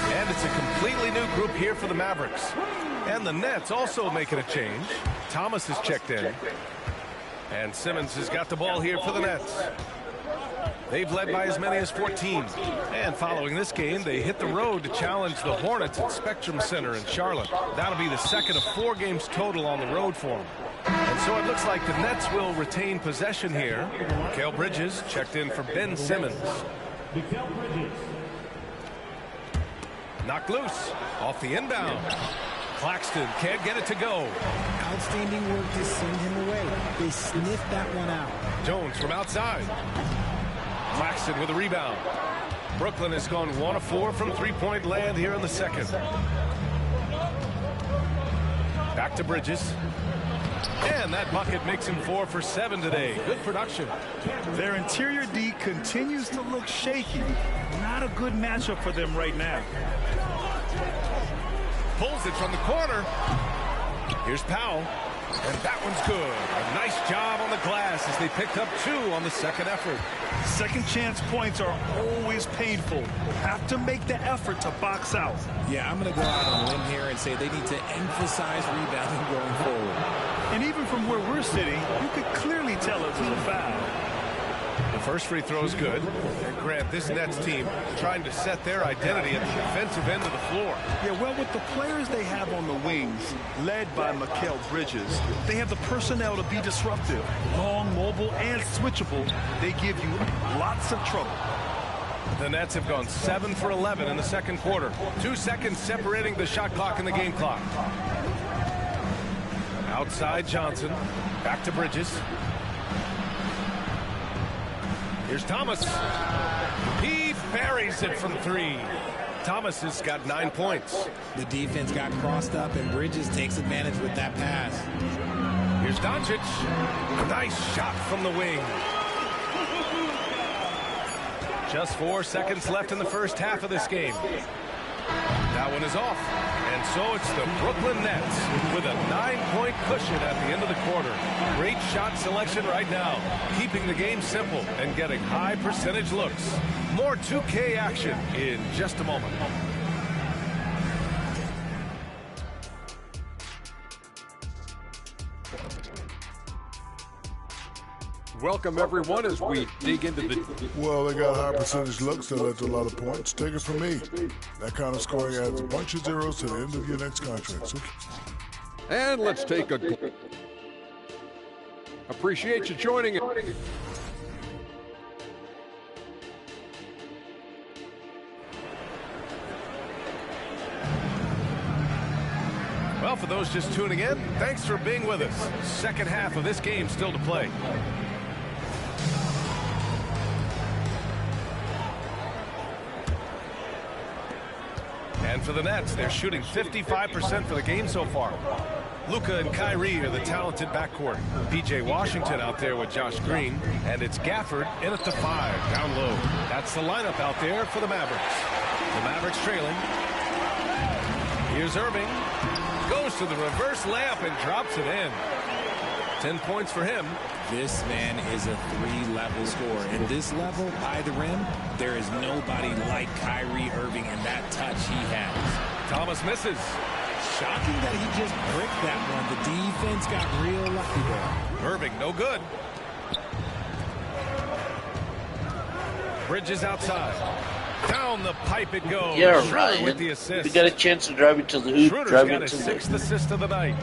And it's a completely new group here for the Mavericks. And the Nets also making a change. Thomas has checked in. And Simmons has got the ball here for the Nets. They've led by as many as 14. And following this game, they hit the road to challenge the Hornets at Spectrum Center in Charlotte. That'll be the second of 4 games total on the road for them. And so it looks like the Nets will retain possession here. Mikal Bridges checked in for Ben Simmons. Knocked loose off the inbound. Claxton can't get it to go. Outstanding work to send him away. They sniffed that one out. Jones from outside. Claxton with a rebound. Brooklyn has gone 1 of 4 from 3-point land here in the second. Back to Bridges. And that bucket makes him 4 for 7 today. Good production. Their interior D continues to look shaky. Not a good matchup for them right now. Pulls it from the corner. Here's Powell. And that one's good. A nice job on the glass as they picked up 2 on the second effort. Second chance points are always painful. Have to make the effort to box out. Yeah, I'm going to go out on a limb here and say they need to emphasize rebounding going forward. And even from where we're sitting, you could clearly tell it was a foul. The First free throw is good. And Grant, this Nets team trying to set their identity at the defensive end of the floor. Yeah, well, with the players they have on the wings, led by Mikal Bridges, they have the personnel to be disruptive. Long, mobile, and switchable. They give you lots of trouble. The Nets have gone 7 for 11 in the second quarter. 2 seconds separating the shot clock and the game clock. Outside Johnson. Back to Bridges. Here's Thomas. He buries it from 3. Thomas has got 9 points. The defense got crossed up, and Bridges takes advantage with that pass. Here's Doncic. Nice shot from the wing. Just 4 seconds left in the first half of this game. That one is off. And so it's the Brooklyn Nets with a 9-point cushion at the end of the quarter. Great shot selection right now, keeping the game simple and getting high percentage looks. More 2K action in just a moment. Welcome, everyone, as we dig into the... Well, they got high percentage looks that led to a lot of points. Take it from me. That kind of scoring adds a bunch of zeros to the end of your next contract. So... And let's take a... Appreciate you joining us. Well, for those just tuning in, thanks for being with us. Second half of this game still to play. And for the Nets, they're shooting 55% for the game so far. Luka and Kyrie are the talented backcourt. P.J. Washington out there with Josh Green. And it's Gafford in at the 5, down low. That's the lineup out there for the Mavericks. The Mavericks trailing. Here's Irving. Goes to the reverse layup and drops it in. 10 points for him. This man is a 3-level scorer. And this level, by the rim, there is nobody like Kyrie Irving and that touch he has. Thomas misses. Shocking that he just bricked that one. The defense got real lucky there. Irving, no good. Bridges outside. Down the pipe it goes. Yeah, Schroeder Ryan. with the assist. We got a chance to drive it to the hoop. Schroeder's Drive got it his to 6th assist of the night.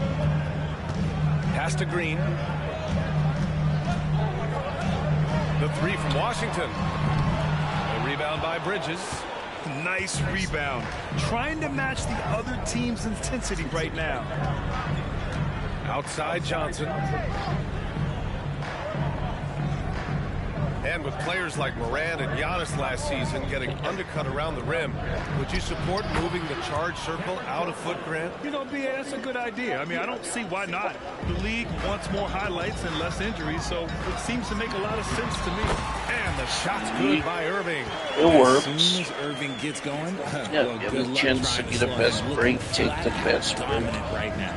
Pass to Green. The 3 from Washington. A rebound by Bridges. Nice rebound. Trying to match the other team's intensity right now. Outside Johnson. And with players like Morant and Giannis last season getting undercut around the rim, would you support moving the charge circle out of foot, Grant? You know, BA, that's a good idea. I mean, I don't see why not. The league wants more highlights and less injuries, so it seems to make a lot of sense to me. And the shot's good by Irving. It works. As soon as Irving gets going, Yeah, well, give good him a luck chance to trying get slow a him. best Looking break, take flat the out best break. dominant right now.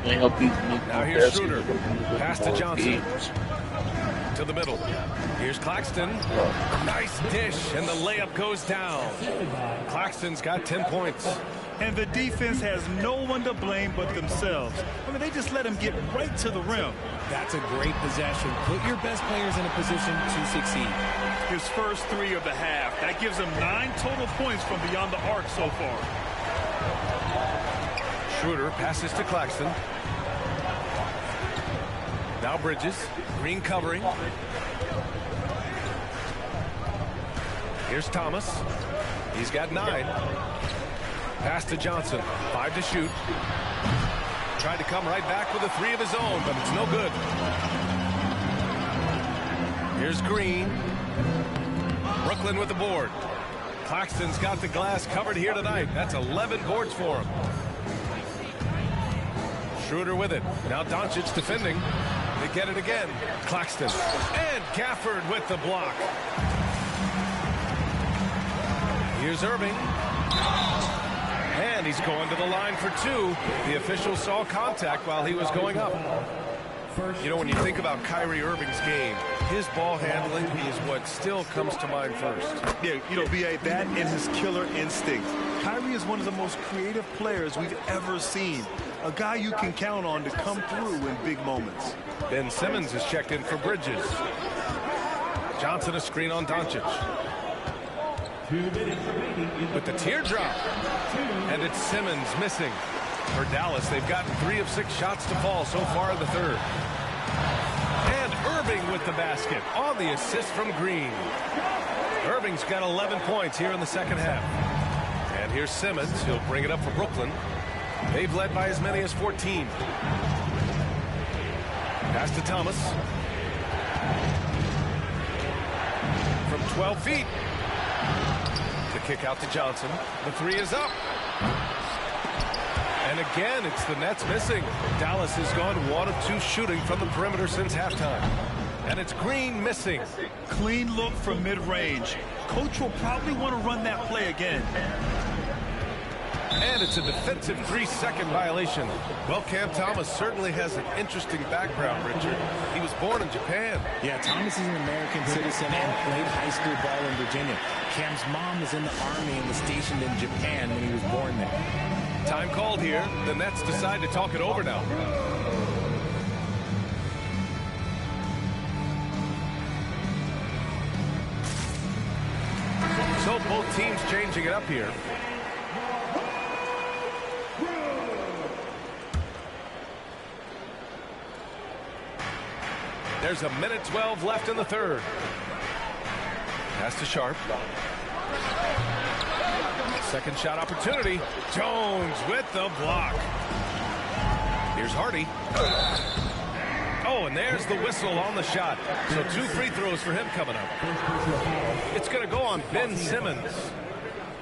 I hope you make Now the here's best Schroeder. of the Pass to ball Johnson. games. To the middle. Here's Claxton. Nice dish, and the layup goes down. Claxton's got 10 points. And the defense has no one to blame but themselves. I mean, they just let him get right to the rim. That's a great possession. Put your best players in a position to succeed. His first 3 of the half. That gives him 9 total points from beyond the arc so far. Schroeder passes to Claxton. Now Bridges. Green covering. Here's Thomas. He's got 9. Pass to Johnson. 5 to shoot. Tried to come right back with a 3 of his own, but it's no good. Here's Green. Brooklyn with the board. Claxton's got the glass covered here tonight. That's 11 boards for him. Schroeder with it. Now Doncic defending. They get it again. Claxton. And Gafford with the block. Here's Irving. And he's going to the line for 2. The official saw contact while he was going up. You know, when you think about Kyrie Irving's game, his ball handling is what still comes to mind first. Yeah, you know, B.A., that and his killer instinct. Kyrie is one of the most creative players we've ever seen. A guy you can count on to come through in big moments. Ben Simmons is checked in for Bridges. Johnson a screen on Doncic. With the teardrop. And it's Simmons missing. For Dallas, they've gotten 3 of 6 shots to fall so far in the third. And Irving with the basket on the assist from Green. Irving's got 11 points here in the second half. And here's Simmons. He'll bring it up for Brooklyn. They've led by as many as 14. Pass to Thomas. From 12 feet. The kick out to Johnson. The 3 is up. And again, it's the Nets missing. Dallas has gone 1 of 2 shooting from the perimeter since halftime. And it's Green missing. Clean look from mid-range. Coach will probably want to run that play again. And it's a defensive 3-second violation. Well, Cam Thomas certainly has an interesting background, Richard. He was born in Japan. Yeah, Thomas is an American citizen and played high school ball in Virginia. Cam's mom was in the Army and was stationed in Japan when he was born there. Time called here. The Nets decide to talk it over now. So both teams changing it up here. There's 1:12 left in the third. Pass to Sharp. Second shot opportunity. Jones with the block. Here's Hardy. Oh, and there's the whistle on the shot. So 2 free throws for him coming up. It's going to go on Ben Simmons.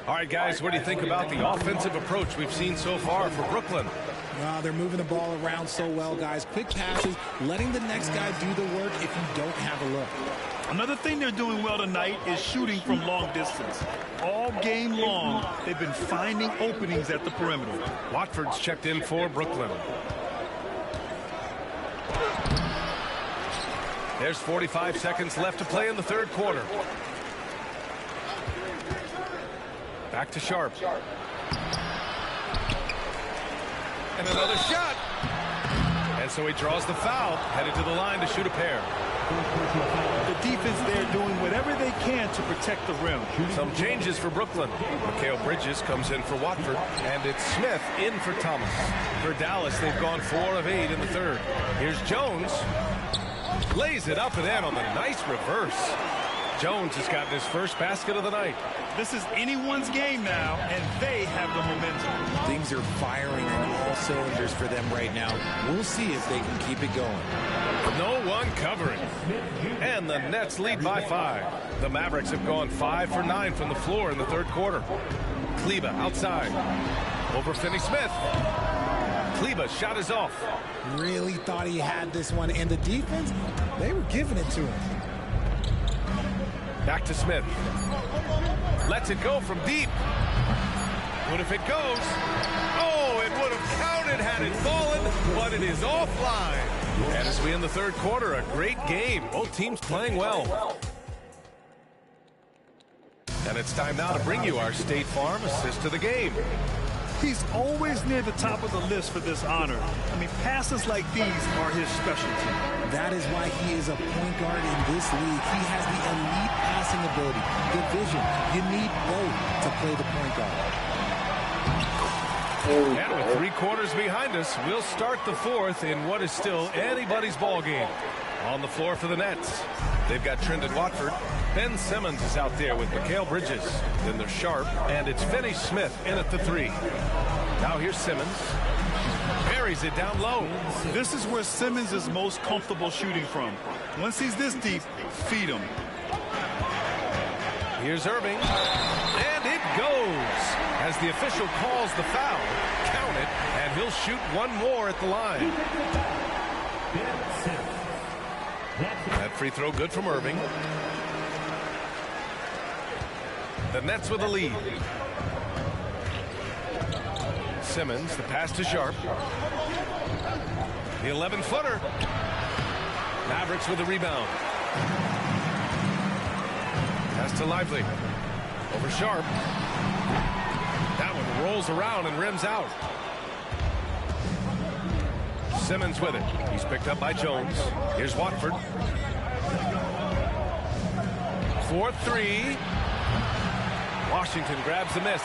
All right, guys, what do you think about the offensive approach we've seen so far for Brooklyn? They're moving the ball around so well, guys. Quick passes, letting the next guy do the work if you don't have a look. Another thing they're doing well tonight is shooting from long distance. All game long, they've been finding openings at the perimeter. Watford's checked in for Brooklyn. There's 45 seconds left to play in the third quarter. Back to Sharp. And another shot. And so he draws the foul, headed to the line to shoot a pair. The defense there doing whatever they can to protect the rim. Some changes for Brooklyn. Mikal Bridges comes in for Watford, and it's Smith in for Thomas. For Dallas, they've gone 4 of 8 in the third. Here's Jones. Lays it up and in on the nice reverse. Jones has gotten his first basket of the night. This is anyone's game now, and they have the momentum. Things are firing on all cylinders for them right now. We'll see if they can keep it going. No one covering. And the Nets lead by 5. The Mavericks have gone 5 for 9 from the floor in the third quarter. Kleba outside. Over Finney-Smith. Kleba's shot is off. Really thought he had this one. And the defense, they were giving it to him. Back to Smith. Lets it go from deep. What if it goes? Oh, it would have counted had it fallen, but it is offline. And as we end the third quarter, a great game. Both teams playing well. And it's time now to bring you our State Farm assist of the game. He's always near the top of the list for this honor. I mean, passes like these are his specialty. That is why he is a point guard in this league. He has the elite passing ability, the vision. You need both to play the point guard. And with 3 quarters behind us, we'll start the fourth in what is still anybody's ball game. On the floor for the Nets, they've got Trendon Watford. Ben Simmons is out there with Mikal Bridges. Then they're Sharp, and it's Finney-Smith in at the 3. Now here's Simmons. Buries it down low. This is where Simmons is most comfortable shooting from. Once he's this deep, feed him. Here's Irving. And it goes. As the official calls the foul, count it, and he'll shoot one more at the line. That free throw good from Irving. The Nets with a lead. Simmons, the pass to Sharp. The 11-footer. Mavericks with the rebound. Pass to Lively. Over Sharp. That one rolls around and rims out. Simmons with it. He's picked up by Jones. Here's Watford. 4-3. Washington grabs the miss.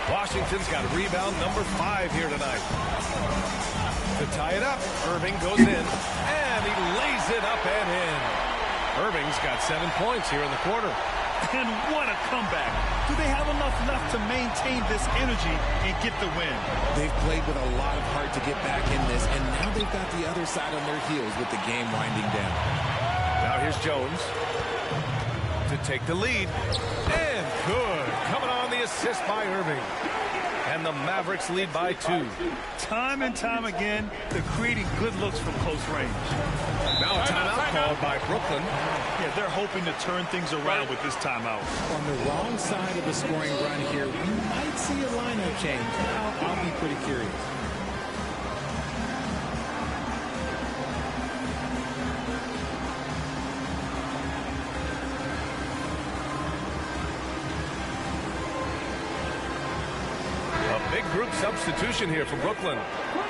Washington's got rebound number 5 here tonight. To tie it up, Irving goes in, and he lays it up and in. Irving's got 7 points here in the quarter. And what a comeback. Do they have enough left to maintain this energy and get the win? They've played with a lot of heart to get back in this, and now they've got the other side on their heels with the game winding down. Now here's Jones to take the lead. And good. Coming on the assist by Irving. And the Mavericks lead by 2. Time and time again, they're creating good looks from close range. Now a timeout called by Brooklyn. Yeah, they're hoping to turn things around with this timeout. On the wrong side of the scoring run here, we might see a lineup change. I'll be pretty curious. Big group substitution here for Brooklyn.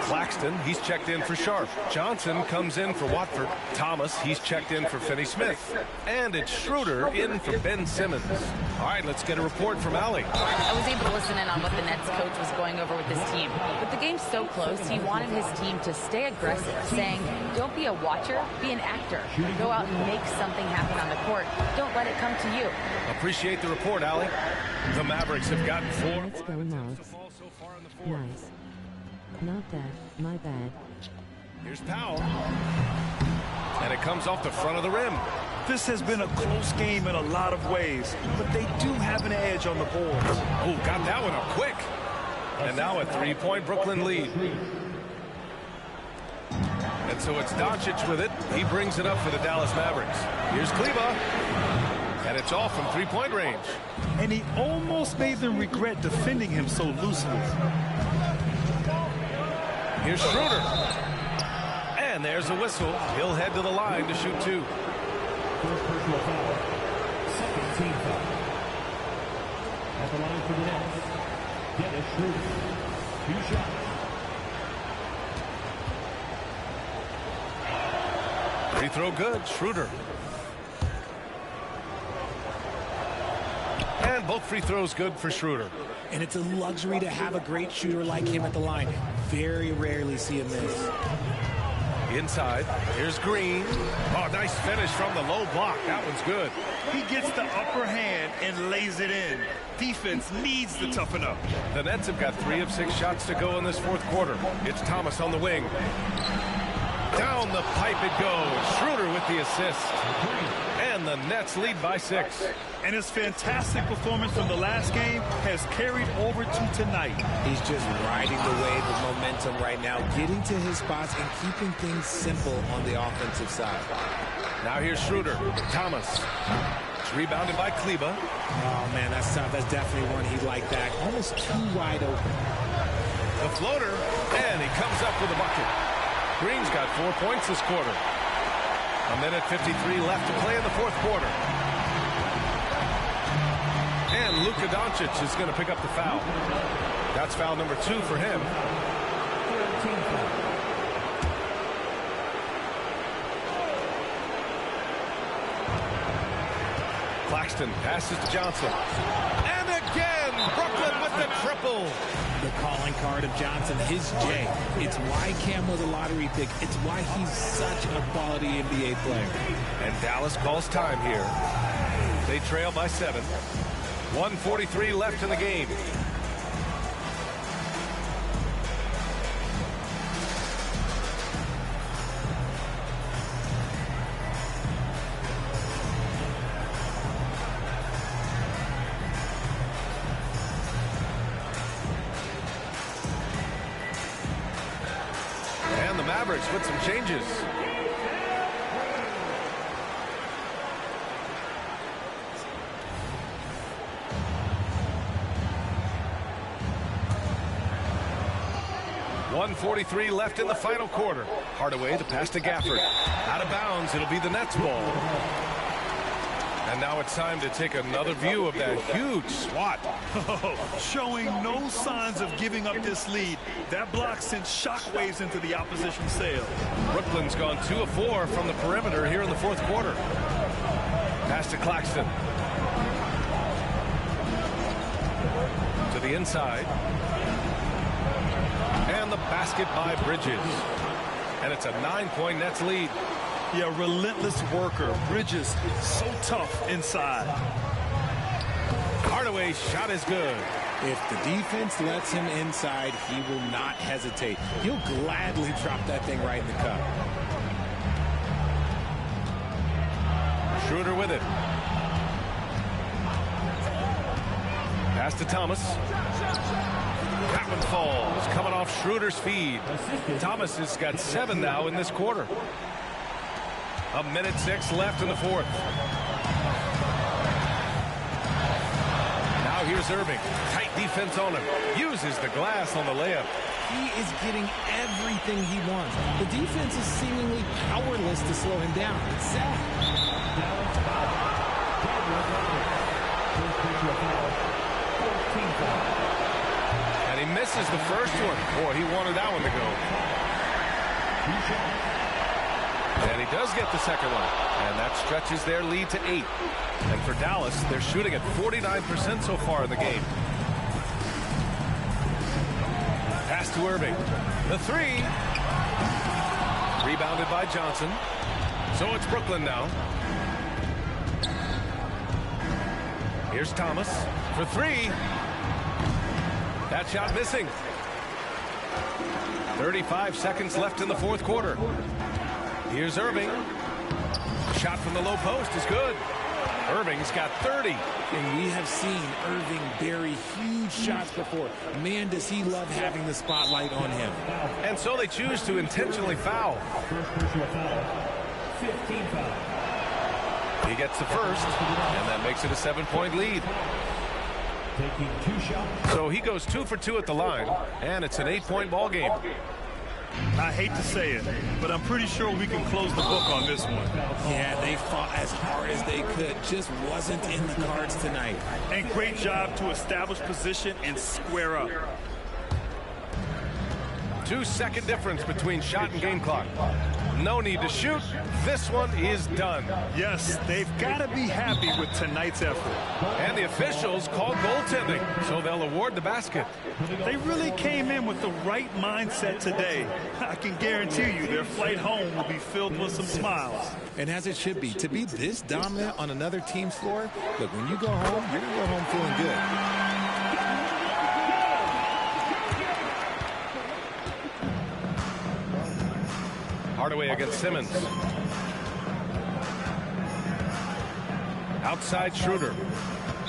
Claxton, he's checked in for Sharp. Johnson comes in for Watford. Thomas, he's checked in for Finney-Smith. And it's Schroeder in for Ben Simmons. All right, let's get a report from Allie. I was able to listen in on what the Nets coach was going over with his team. With the game so close, he wanted his team to stay aggressive, saying, don't be a watcher, be an actor. Go out and make something happen on the court. Don't let it come to you. Appreciate the report, Allie. The Mavericks have gotten 4. Let's go Mavs. Nice. Not that. My bad. Here's Powell. And it comes off the front of the rim. This has been a close game in a lot of ways, but they do have an edge on the boards. Oh, got that one up quick. And now a 3-point Brooklyn lead. And so it's Doncic with it. He brings it up for the Dallas Mavericks. Here's Kleba. And it's off from 3-point range. And he almost made them regret defending him so loosely. Here's Schroeder. And there's a whistle. He'll head to the line to shoot 2. First personal foul. Second team foul. At the line for the Nets, Dennis Schroeder. 2 shots. Free throw good. Schroeder. And both free throws good for Schroeder. And it's a luxury to have a great shooter like him at the line. Very rarely see him miss. Inside, here's Green. Oh, nice finish from the low block. That one's good. He gets the upper hand and lays it in. Defense needs to toughen up. The Nets have got 3 of 6 shots to go in this 4th quarter. It's Thomas on the wing. Down the pipe it goes. Schroeder with the assist. And the Nets lead by 6. And his fantastic performance from the last game has carried over to tonight. He's just riding the wave of momentum right now, getting to his spots and keeping things simple on the offensive side. Now here's Schroeder. Thomas. It's rebounded by Kleba. Oh, man, that's tough. That's definitely one he'd like back. Almost too wide open. The floater. And he comes up with a bucket. Green's got 4 points this quarter. 1:53 left to play in the 4th quarter. And Luka Doncic is going to pick up the foul. That's foul number 2 for him. Claxton passes to Johnson. And again, Brooklyn with the triple. The calling card of Johnson, his J. It's why Cam was a lottery pick. It's why he's such a quality NBA player. And Dallas calls time here. They trail by 7. 1:43 left in the game. And the Mavericks with some changes. 1:43 left in the final quarter. Hardaway to pass to Gafford. Out of bounds. It'll be the Nets ball. And now it's time to take another view of that huge swat. Showing no signs of giving up this lead. That block sent shockwaves into the opposition sail. Brooklyn's gone 2 of 4 from the perimeter here in the fourth quarter. Pass to Claxton. To the inside. And the basket by Bridges. And it's a 9-point Nets lead. Yeah, relentless worker. Bridges, so tough inside. Hardaway's shot is good. If the defense lets him inside, he will not hesitate. He'll gladly drop that thing right in the cup. Schroeder with it. Pass to Thomas. That one falls, coming off Schroeder's feed. Thomas has got 7 now in this quarter. 1:06 left in the fourth. Now here's Irving. Tight defense on him. Uses the glass on the layup. He is getting everything he wants. The defense is seemingly powerless to slow him down. It's sad. And he misses the first one. Boy, he wanted that one to go. And he does get the second one. And that stretches their lead to 8. And for Dallas, they're shooting at 49% so far in the game. Pass to Irving. The 3. Rebounded by Johnson. So it's Brooklyn now. Here's Thomas for 3. That shot missing. 35 seconds left in the fourth quarter. Here's Irving. Shot from the low post is good. Irving's got 30. And we have seen Irving bury huge shots before. Man, does he love having the spotlight on him. And so they choose to intentionally foul. He gets the first, and that makes it a 7-point lead. Taking 2 shots. So he goes 2 for 2 at the line, and it's an 8-point ball game. I hate to say it, but I'm pretty sure we can close the book on this one. Yeah, they fought as hard as they could. Just wasn't in the cards tonight. And great job to establish position and square up. 2-second difference between shot and game clock. No need to shoot. This one is done. Yes, they've got to be happy with tonight's effort. And the officials call goaltending, so they'll award the basket. They really came in with the right mindset today. I can guarantee you their flight home will be filled with some smiles. And as it should be, to be this dominant on another team's floor, look, when you go home, you're going to go home feeling good. Hardaway against Simmons. Outside Schroeder.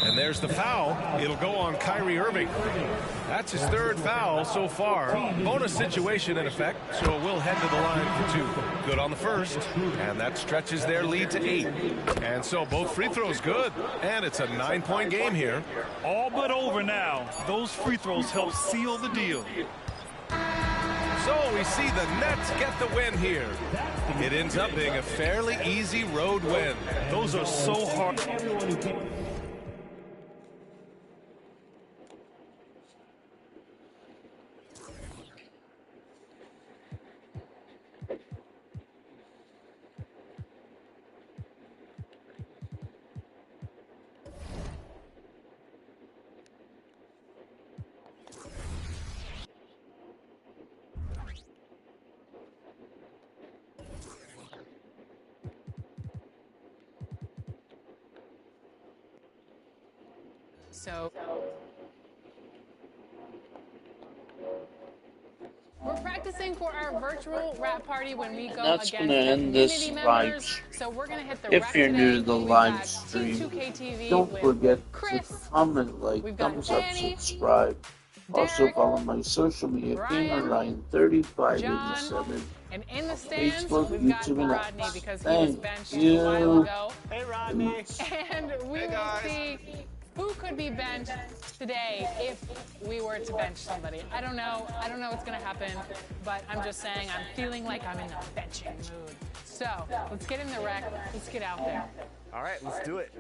And there's the foul. It'll go on Kyrie Irving. That's his 3rd foul so far. Bonus situation in effect, so we'll head to the line for 2. Good on the first, and that stretches their lead to 8. And so both free throws good, and it's a 9-point game here. All but over now. Those free throws help seal the deal. So we see the Nets get the win here. It ends up being a fairly easy road win. Those are so hard. So we're practicing for our virtual rap party when we go That's against gonna end this community live members. stream. So we're gonna hit the If rec you're today. new to the We've live got stream, T2KTV don't with forget Chris. to comment, like, We've got thumbs up, Danny, subscribe. Also Derek, follow my social media, Brian, GamerLion3587. and in the stands, Facebook, we've got YouTube, and Rodney X. because he was Thank benched you. a while ago. Hey, Rodney. And we will see who could be benched today if we were to bench somebody. I don't know what's going to happen, but I'm just saying I'm feeling like I'm in the benching mood. So let's get in the rec. Let's get out there. All right, let's do it.